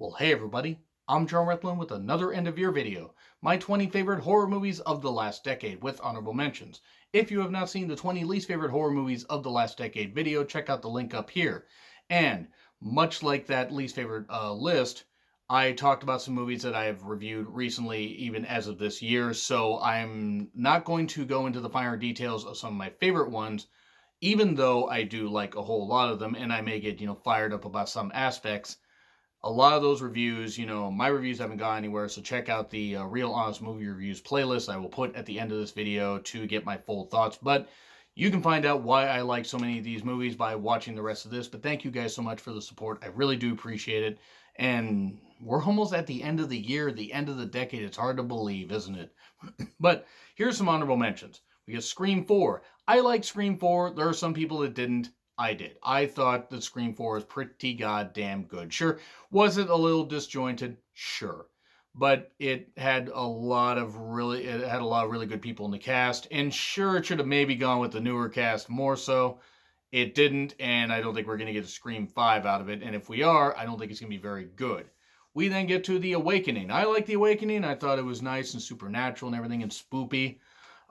Well, hey everybody, I'm John Retlin with another end of year video. My 20 favorite horror movies of the last decade with honorable mentions. If you have not seen the 20 least favorite horror movies of the last decade video, check out the link up here. And much like that least favorite list, I talked about some movies that I have reviewed recently, even as of this year, so I'm not going to go into the finer details of some of my favorite ones, even though I do like a whole lot of them, and I may get, fired up about some aspects. A lot of those reviews, my reviews haven't gone anywhere, so check out the Real Honest Movie Reviews playlist I will put at the end of this video to get my full thoughts. But you can find out why I like so many of these movies by watching the rest of this. But thank you guys so much for the support. I really do appreciate it. And we're almost at the end of the year, the end of the decade. It's hard to believe, isn't it? But here's some honorable mentions. We get Scream 4. I like Scream 4. There are some people that didn't. I did. I thought that Scream 4 was pretty goddamn good. Sure, was it a little disjointed? Sure. But it had a lot of really good people in the cast, and sure, it should have maybe gone with the newer cast more so. It didn't, and I don't think we're going to get a Scream 5 out of it, and if we are, I don't think it's going to be very good. We then get to The Awakening. I like The Awakening. I thought it was nice and supernatural and everything and spoopy.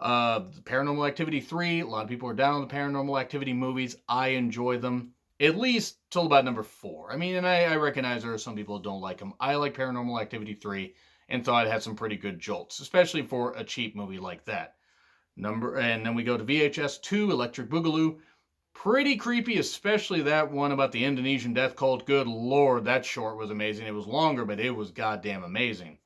Paranormal Activity 3, a lot of people are down on the Paranormal Activity movies. I enjoy them, at least till about number 4. I mean, and I recognize there are some people who don't like them. I like Paranormal Activity 3 and thought it had some pretty good jolts, especially for a cheap movie like that. And then we go to VHS 2, Electric Boogaloo. Pretty creepy, especially that one about the Indonesian death cult. Good lord, that short was amazing. It was longer, but it was goddamn amazing.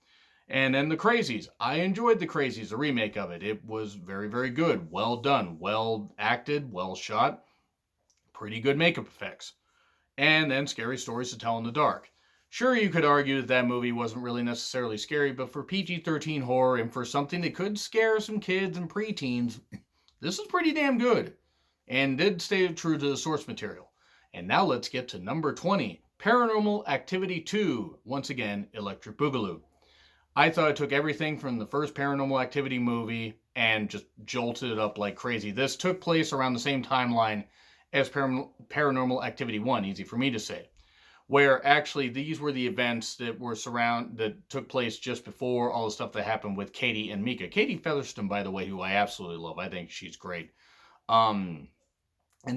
And then The Crazies. I enjoyed The Crazies, the remake of it. It was very, very good. Well done. Well acted. Well shot. Pretty good makeup effects. And then Scary Stories to Tell in the Dark. Sure, you could argue that that movie wasn't really necessarily scary, but for PG-13 horror and for something that could scare some kids and preteens, this is pretty damn good. And did stay true to the source material. And now let's get to number 20. Paranormal Activity 2. Once again, Electric Boogaloo. I thought it took everything from the first Paranormal Activity movie and just jolted it up like crazy. This took place around the same timeline as Paranormal Activity 1, easy for me to say, where actually these were the events that took place just before all the stuff that happened with Katie and Micah. Katie Featherston, by the way, who I absolutely love. I think she's great. And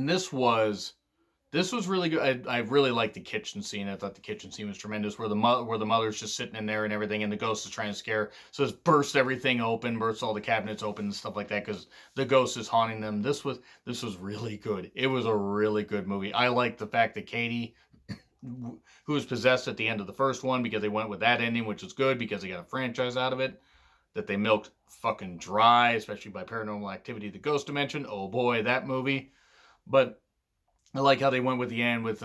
this was really good. I really liked the kitchen scene. I thought the kitchen scene was tremendous, where the mother's just sitting in there and everything, and the ghost is trying to scare her. So it's burst everything open, burst all the cabinets open and stuff like that, because the ghost is haunting them. This was really good. It was a really good movie. I like the fact that Katie, who was possessed at the end of the first one, because they went with that ending, which is good because they got a franchise out of it that they milked fucking dry, especially by Paranormal Activity: The Ghost Dimension. Oh boy, that movie. But I like how they went with the end with,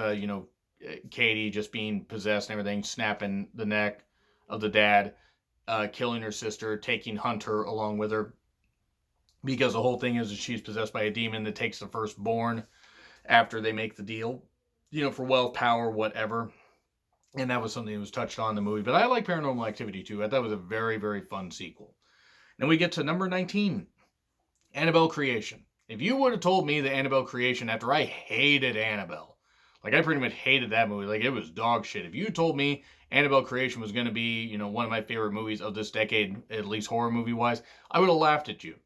Katie just being possessed and everything, snapping the neck of the dad, killing her sister, taking Hunter along with her. Because the whole thing is that she's possessed by a demon that takes the firstborn after they make the deal, for wealth, power, whatever. And that was something that was touched on in the movie. But I like Paranormal Activity 2. I thought it was a very, very fun sequel. Then we get to number 19, Annabelle Creation. If you would have told me that Annabelle Creation, after I hated Annabelle, like I pretty much hated that movie, like it was dog shit. If you told me Annabelle Creation was going to be, one of my favorite movies of this decade, at least horror movie wise, I would have laughed at you.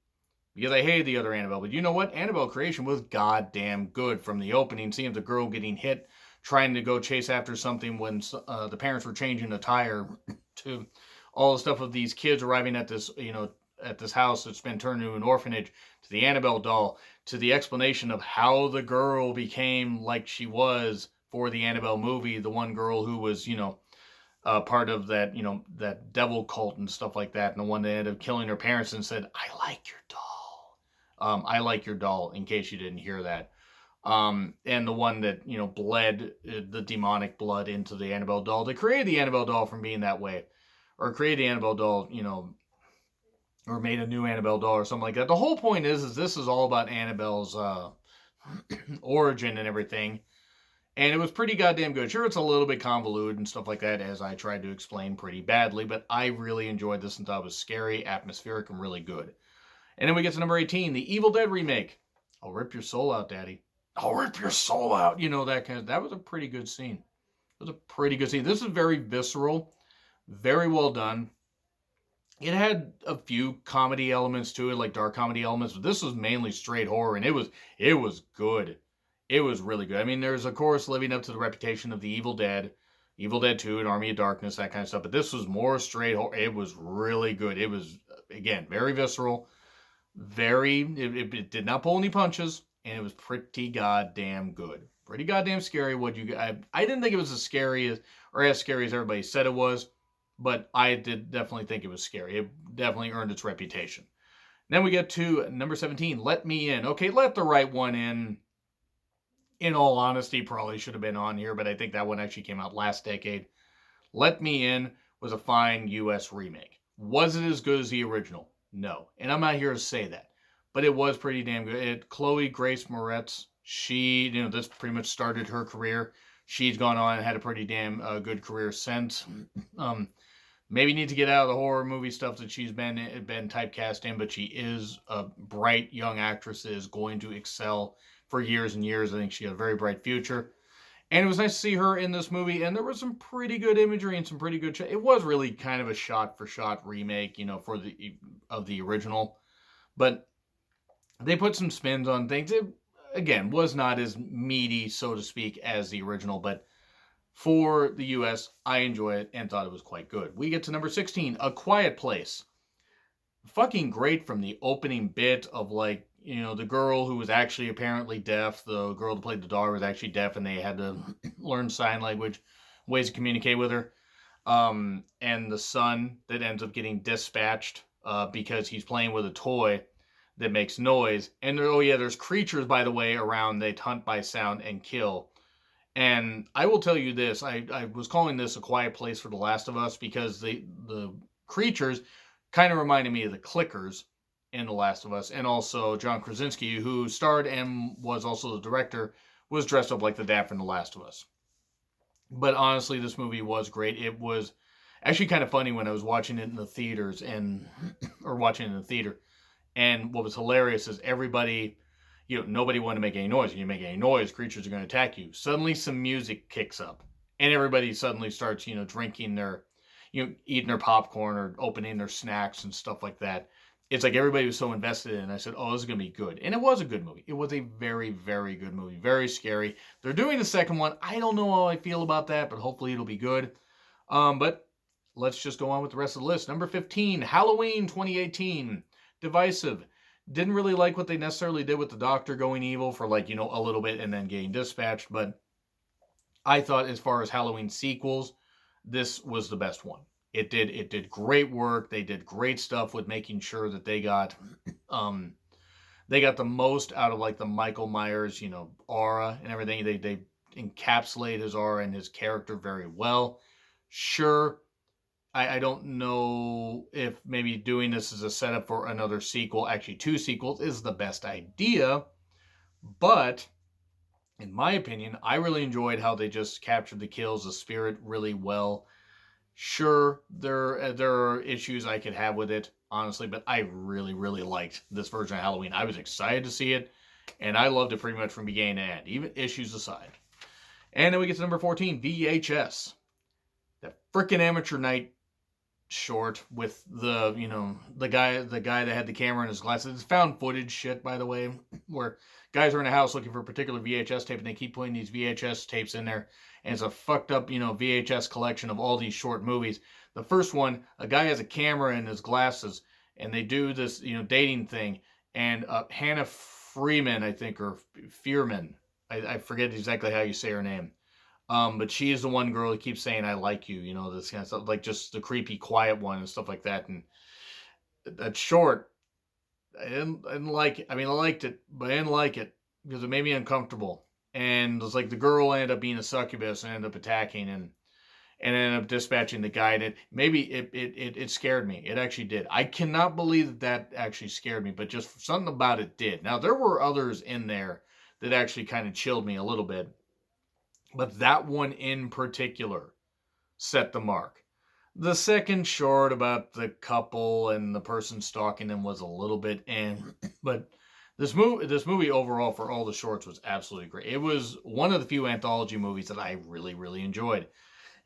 Because I hated the other Annabelle. But you know what? Annabelle Creation was goddamn good from the opening. Seeing the girl getting hit, trying to go chase after something when the parents were changing a tire, to all the stuff of these kids arriving at this, at this house that's been turned into an orphanage, to the Annabelle doll, to the explanation of how the girl became like she was for the Annabelle movie, the one girl who was, part of that, that devil cult and stuff like that, and the one that ended up killing her parents and said, I like your doll. I like your doll, in case you didn't hear that. And the one that, bled the demonic blood into the Annabelle doll, that created the Annabelle doll from being that way, or created the Annabelle doll, or made a new Annabelle doll or something like that. The whole point is this is all about Annabelle's origin and everything. And it was pretty goddamn good. Sure, it's a little bit convoluted and stuff like that, as I tried to explain pretty badly, but I really enjoyed this and thought it was scary, atmospheric, and really good. And then we get to number 18, the Evil Dead remake. I'll rip your soul out, Daddy. I'll rip your soul out. That was a pretty good scene. was a pretty good scene. This is very visceral, very well done. It had a few comedy elements to it, like dark comedy elements, but this was mainly straight horror, and it was good. It was really good. I mean, there's of course living up to the reputation of the Evil Dead 2, and Army of Darkness, that kind of stuff. But this was more straight horror. It was really good. It was again very visceral, it did not pull any punches, and it was pretty goddamn good. Pretty goddamn scary. I didn't think it was as scary as everybody said it was, but I did definitely think it was scary. It definitely earned its reputation. Then we get to number 17, Let Me In. Okay, Let the Right One In. In all honesty, probably should have been on here, but I think that one actually came out last decade. Let Me In was a fine US remake. Was it as good as the original? No. And I'm not here to say that. But it was pretty damn good. Chloe Grace Moretz, this pretty much started her career. She's gone on and had a pretty damn good career since. Maybe need to get out of the horror movie stuff that she's been typecast in, but she is a bright young actress that is going to excel for years and years. I think she has a very bright future. And it was nice to see her in this movie, and there was some pretty good imagery and some pretty good... It was really kind of a shot-for-shot remake, of the original. But they put some spins on things. It, again, was not as meaty, so to speak, as the original, but for the US, I enjoy it and thought it was quite good. We get to number 16, A Quiet Place. Fucking great from the opening bit of, the girl who was actually apparently deaf. The girl that played the daughter was actually deaf, and they had to learn sign language, ways to communicate with her. And the son that ends up getting dispatched because he's playing with a toy that makes noise. And there's creatures, by the way, around. They hunt by sound and kill. And I will tell you this, I was calling this A Quiet Place for The Last of Us because the creatures kind of reminded me of the clickers in The Last of Us. And also John Krasinski, who starred and was also the director, was dressed up like the dad from The Last of Us. But honestly, this movie was great. It was actually kind of funny when I was watching it in the theaters or watching it in the theater. And what was hilarious is everybody... nobody wanted to make any noise. When you make any noise, creatures are going to attack you. Suddenly some music kicks up. And everybody suddenly starts, drinking their, eating their popcorn or opening their snacks and stuff like that. It's like everybody was so invested in it. And I said, oh, this is going to be good. And it was a good movie. It was a very, very good movie. Very scary. They're doing the second one. I don't know how I feel about that, but hopefully it'll be good. But let's just go on with the rest of the list. Number 15, Halloween 2018. Divisive. Didn't really like what they necessarily did with the doctor going evil for a little bit and then getting dispatched. But I thought as far as Halloween sequels, this was the best one. It did great work. They did great stuff with making sure that they got the most out of the Michael Myers, aura and everything. They encapsulate his aura and his character very well. Sure, I don't know if maybe doing this as a setup for another sequel, actually 2 sequels, is the best idea. But, in my opinion, I really enjoyed how they just captured the kills, the spirit really well. Sure, there are issues I could have with it, honestly, but I really, really liked this version of Halloween. I was excited to see it, and I loved it pretty much from beginning to end, even issues aside. And then we get to number 14, VHS. That frickin' Amateur Night short with the guy that had the camera in his glasses. It's found footage shit, by the way, where guys are in a house looking for a particular VHS tape and they keep putting these VHS tapes in there, and it's a fucked up VHS collection of all these short movies. The first one, a guy has a camera in his glasses and they do this dating thing, and Hannah Freeman, I think, or Fearman, I forget exactly how you say her name. But she is the one girl who keeps saying, I like you, this kind of stuff, like just the creepy, quiet one and stuff like that. And that short, I didn't like it. I mean, I liked it, but I didn't like it because it made me uncomfortable. And it was like the girl ended up being a succubus and ended up attacking and ended up dispatching the guy. And it scared me. It actually did. I cannot believe that actually scared me, but just something about it did. Now, there were others in there that actually kind of chilled me a little bit. But that one in particular set the mark. The second short about the couple and the person stalking them was a little bit but This movie overall, for all the shorts, was absolutely great. It was one of the few anthology movies that I really, really enjoyed.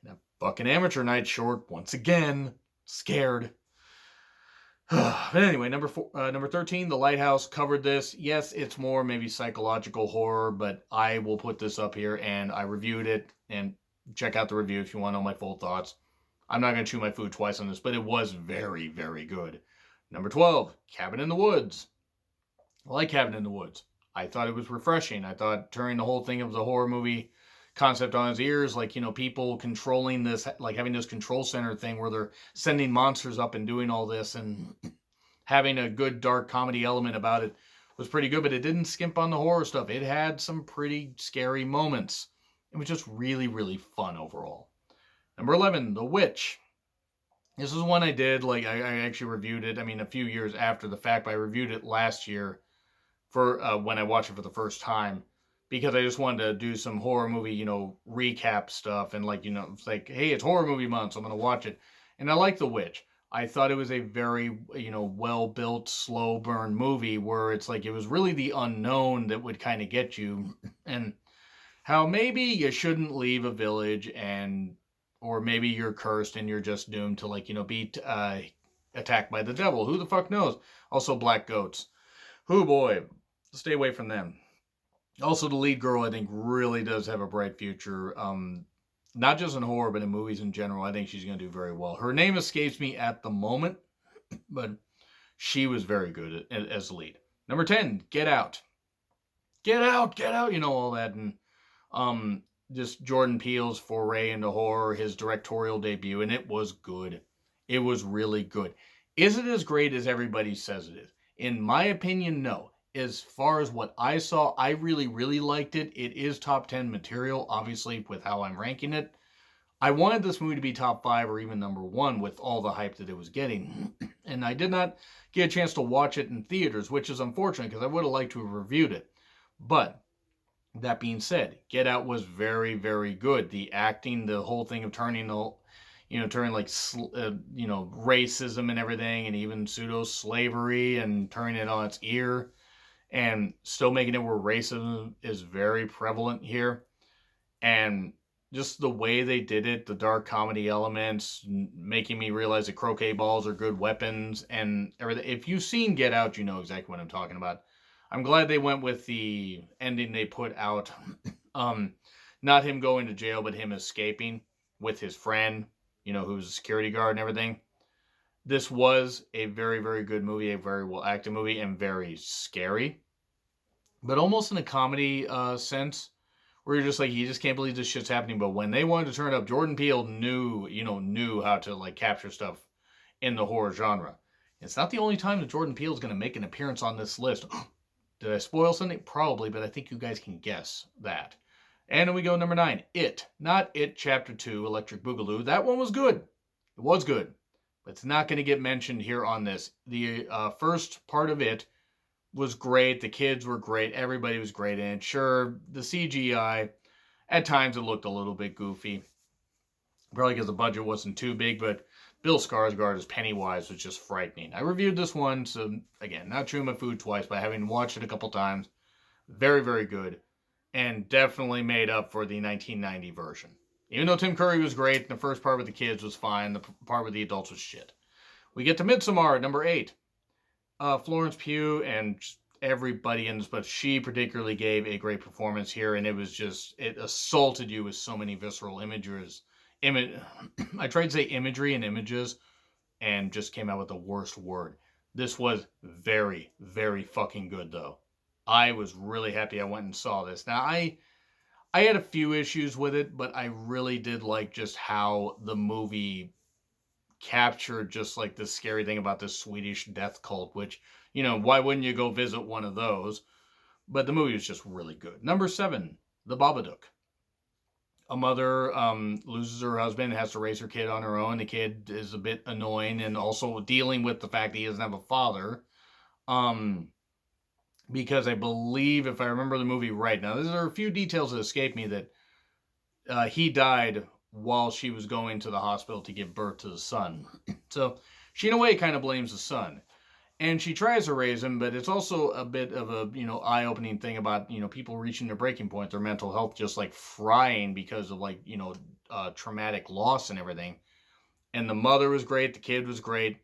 Now, fucking Amateur Night short, once again, scared. But anyway, number 13, The Lighthouse, covered this. Yes, it's more maybe psychological horror, but I will put this up here, and I reviewed it, and check out the review if you want to know my full thoughts. I'm not going to chew my food twice on this, but it was very, very good. Number 12, Cabin in the Woods. I like Cabin in the Woods. I thought it was refreshing. I thought turning the whole thing of the horror movie concept on its ears, like, people controlling this, like having this control center thing where they're sending monsters up and doing all this and having a good dark comedy element about it was pretty good, but it didn't skimp on the horror stuff. It had some pretty scary moments. It was just really, really fun overall. Number 11, The Witch. This is one I did, like, I actually reviewed it, a few years after the fact, but I reviewed it last year for when I watched it for the first time, because I just wanted to do some horror movie, recap stuff, and it's like, hey, it's horror movie month, so I'm going to watch it. And I like The Witch. I thought it was a very, well-built, slow burn movie where it's like, it was really the unknown that would kind of get you, and how maybe you shouldn't leave a village, or maybe you're cursed and you're just doomed to be attacked by the devil. Who the fuck knows? Also, black goats. Who boy, stay away from them. Also, the lead girl, I think, really does have a bright future. Not just in horror, but in movies in general. I think she's going to do very well. Her name escapes me at the moment, but she was very good as the lead. Number 10, Get Out. Get out, get out, all that. And just Jordan Peele's foray into horror, his directorial debut, and it was good. It was really good. Is it as great as everybody says it is? In my opinion, no. As far as what I saw, I really, really liked it. It is top 10 material, obviously, with how I'm ranking it. I wanted this movie to be top 5 or even number 1 with all the hype that it was getting. And I did not get a chance to watch it in theaters, which is unfortunate because I would have liked to have reviewed it. But that being said, Get Out was very, very good. The acting, the whole thing of turning racism and everything, and even pseudo-slavery, and turning it on its ear, and still making it where racism is very prevalent here. And just the way they did it, the dark comedy elements, making me realize that croquet balls are good weapons and everything. If you've seen Get Out, you know exactly what I'm talking about. I'm glad they went with the ending they put out. Not him going to jail, but him escaping with his friend, who's a security guard and everything. This was a very, very good movie, a very well acted movie, and very scary. But almost in a comedy sense, where you're just like, you just can't believe this shit's happening. But when they wanted to turn it up, Jordan Peele knew how to capture stuff in the horror genre. It's not the only time that Jordan Peele is going to make an appearance on this list. Did I spoil something? Probably, but I think you guys can guess that. And then we go number 9, It. Not It Chapter 2, Electric Boogaloo. That one was good. It was good. But it's not going to get mentioned here on this. The first part of It was great. The kids were great. Everybody was great in it. Sure, the CGI, at times it looked a little bit goofy. Probably because the budget wasn't too big, but Bill Skarsgård as Pennywise was just frightening. I reviewed this one, so again, not chewing my food twice, but having watched it a couple times. Very, very good. And definitely made up for the 1990 version. Even though Tim Curry was great, the first part with the kids was fine, the part with the adults was shit. We get to Midsommar at number 8. Florence Pugh and everybody in this, but she particularly gave a great performance here, and it assaulted you with so many visceral images. I tried to say imagery and images, and just came out with the worst word. This was very, very fucking good, though. I was really happy I went and saw this. Now, I had a few issues with it, but I really did like just how the movie captured just like this scary thing about this Swedish death cult, which, why wouldn't you go visit one of those? But the movie was just really good. Number 7, The Babadook. A mother loses her husband, has to raise her kid on her own. The kid is a bit annoying, and also dealing with the fact that he doesn't have a father. Because I believe, if I remember the movie right, now there are a few details that escape me, that he died while she was going to the hospital to give birth to the son. So she, in a way, kind of blames the son. And she tries to raise him, but it's also a bit of a, eye-opening thing about, people reaching their breaking point, their mental health just like frying because of like, traumatic loss and everything. And the mother was great, the kid was great,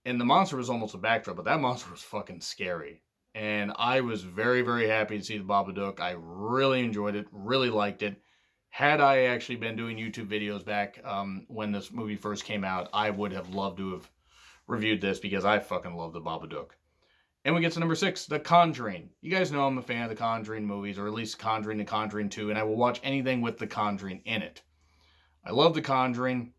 and the monster was almost a backdrop, but that monster was fucking scary. And I was very, very happy to see the Babadook. I really enjoyed it, really liked it. Had I actually been doing YouTube videos back when this movie first came out, I would have loved to have reviewed this because I fucking love the Babadook. And we get to number 6, The Conjuring. You guys know I'm a fan of the Conjuring movies, or at least Conjuring and Conjuring 2, and I will watch anything with the Conjuring in it. I love the Conjuring.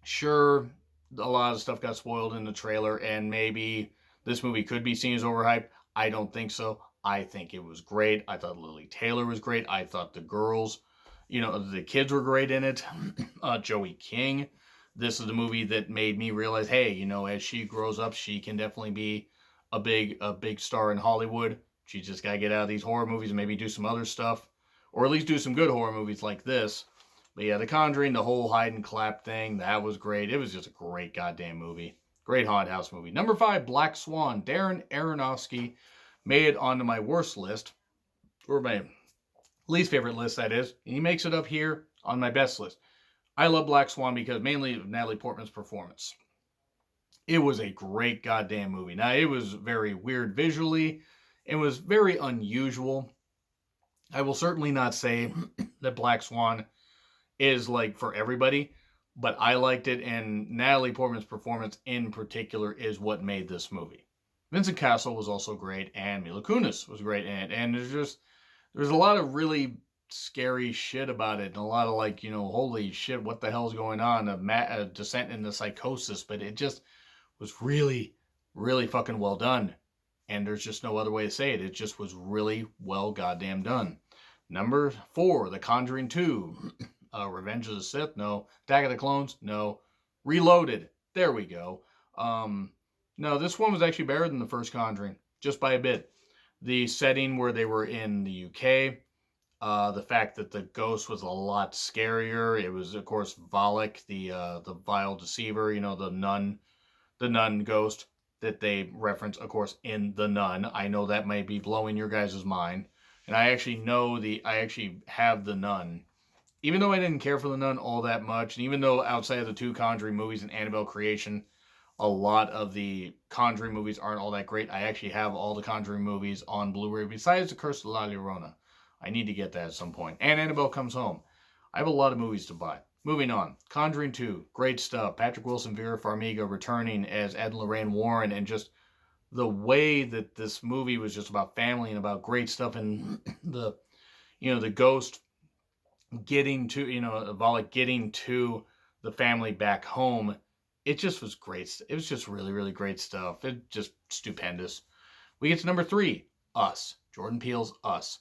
Sure, a lot of stuff got spoiled in the trailer, and maybe this movie could be seen as overhyped. I don't think so. I think it was great. I thought Lily Taylor was great. I thought the girls, the kids were great in it. Joey King. This is the movie that made me realize, hey, as she grows up, she can definitely be a big star in Hollywood. She just got to get out of these horror movies and maybe do some other stuff, or at least do some good horror movies like this. But yeah, The Conjuring, the whole hide and clap thing, that was great. It was just a great goddamn movie. Great haunted house movie. Number 5, Black Swan. Darren Aronofsky made it onto my worst list, or my least favorite list, that is. And he makes it up here on my best list. I love Black Swan because mainly of Natalie Portman's performance. It was a great goddamn movie. Now, it was very weird visually. It was very unusual. I will certainly not say that Black Swan is like for everybody, but I liked it, and Natalie Portman's performance in particular is what made this movie. Vincent Cassel was also great, and Mila Kunis was great in it, and there's a lot of really scary shit about it, and a lot of like, holy shit, what the hell's going on, a descent into psychosis, but it just was really, really fucking well done, and there's just no other way to say it. It just was really well goddamn done. Number 4, The Conjuring 2. Revenge of the Sith? No. Attack of the Clones? No. Reloaded. There we go. No, this one was actually better than the first Conjuring, just by a bit. The setting where they were in the UK, the fact that the ghost was a lot scarier. It was, of course, Valak, the vile deceiver, the nun ghost that they reference, of course, in The Nun. I know that might be blowing your guys' mind. And I actually have The Nun. Even though I didn't care for The Nun all that much, and even though outside of the 2 Conjuring movies and Annabelle Creation, a lot of the Conjuring movies aren't all that great, I actually have all the Conjuring movies on Blu-ray besides The Curse of La Llorona. I need to get that at some point. And Annabelle Comes Home. I have a lot of movies to buy. Moving on. Conjuring 2. Great stuff. Patrick Wilson, Vera Farmiga returning as Ed and Lorraine Warren, and just the way that this movie was just about family and about great stuff, and the ghost getting to, Valak getting to the family back home. It just was great. It was just really, really great stuff. It just stupendous. We get to number 3, Us. Jordan Peele's Us.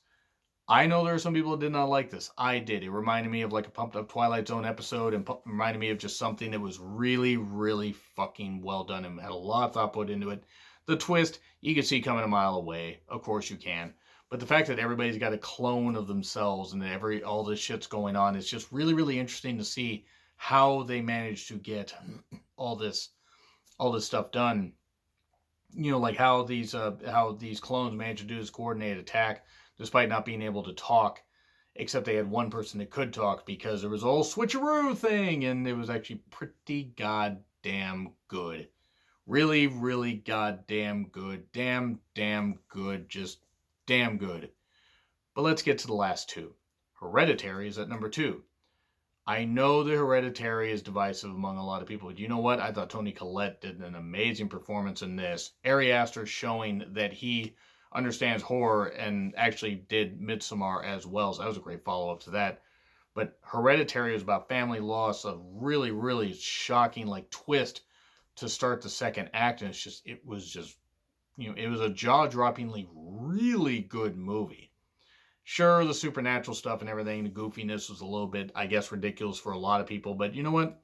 I know there are some people that did not like this. I did. It reminded me of like a pumped up Twilight Zone episode, and reminded me of just something that was really, really fucking well done and had a lot of thought put into it. The twist, you can see coming a mile away. Of course you can. But the fact that everybody's got a clone of themselves and that all this shit's going on, it's just really, really interesting to see how they managed to get all this stuff done. Like how these clones managed to do this coordinated attack despite not being able to talk, except they had one person that could talk because there was a whole switcheroo thing, and it was actually pretty goddamn good. Really, really goddamn good. Damn good. Just damn good. But let's get to the last 2. Hereditary is at number 2. I know the Hereditary is divisive among a lot of people, but you know what? I thought Toni Collette did an amazing performance in this. Ari Aster showing that he understands horror and actually did Midsommar as well, so that was a great follow-up to that. But Hereditary is about family loss, a really, really shocking twist to start the second act, and it was a jaw-droppingly really good movie. Sure, the supernatural stuff and everything, the goofiness was a little bit, I guess, ridiculous for a lot of people, but you know what?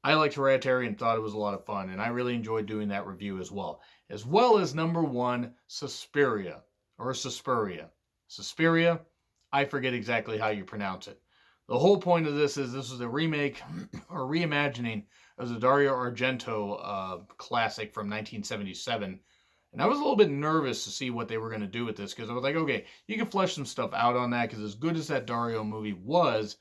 I liked Hereditary and thought it was a lot of fun, and I really enjoyed doing that review as well. As well as number 1, Suspiria, or Suspiria. Suspiria, I forget exactly how you pronounce it. The whole point of this is a remake or reimagining of the Dario Argento classic from 1977 And I was a little bit nervous to see what they were going to do with this, because I was like, okay, you can flesh some stuff out on that, because as good as that Dario movie was,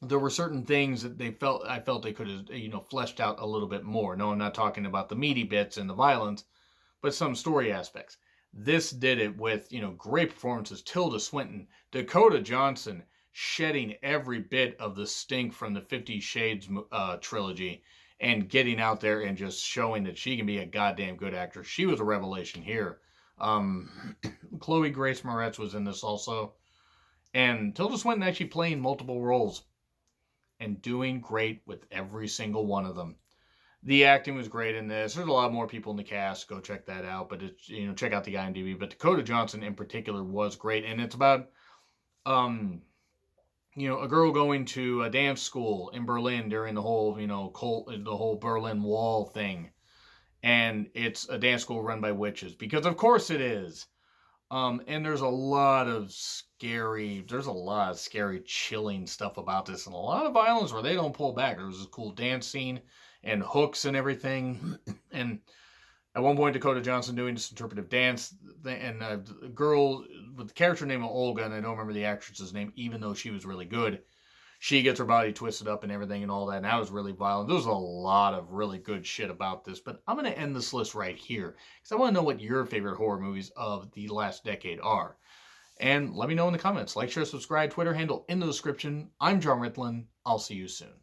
there were certain things that I felt they could have, fleshed out a little bit more. No, I'm not talking about the meaty bits and the violence, but some story aspects. This did it with, great performances. Tilda Swinton, Dakota Johnson, shedding every bit of the stink from the 50 Shades trilogy and getting out there and just showing that she can be a goddamn good actress. She was a revelation here. Chloe Grace Moretz was in this also. And Tilda Swinton actually playing multiple roles and doing great with every single one of them. The acting was great in this. There's a lot more people in the cast. Go check that out. But it's, check out the IMDb. But Dakota Johnson in particular was great. And it's about, a girl going to a dance school in Berlin during the whole, the whole Berlin Wall thing. And it's a dance school run by witches, because of course it is. And there's a lot of scary, chilling stuff about this, and a lot of violence where they don't pull back. There was a cool dance scene and hooks and everything. And at one point, Dakota Johnson doing this interpretive dance, and a girl with the character name of Olga, and I don't remember the actress's name, even though she was really good. She gets her body twisted up and everything and all that, and that was really violent. There's a lot of really good shit about this, but I'm going to end this list right here, because I want to know what your favorite horror movies of the last decade are. And let me know in the comments. Like, share, subscribe, Twitter handle in the description. I'm John Ritlin. I'll see you soon.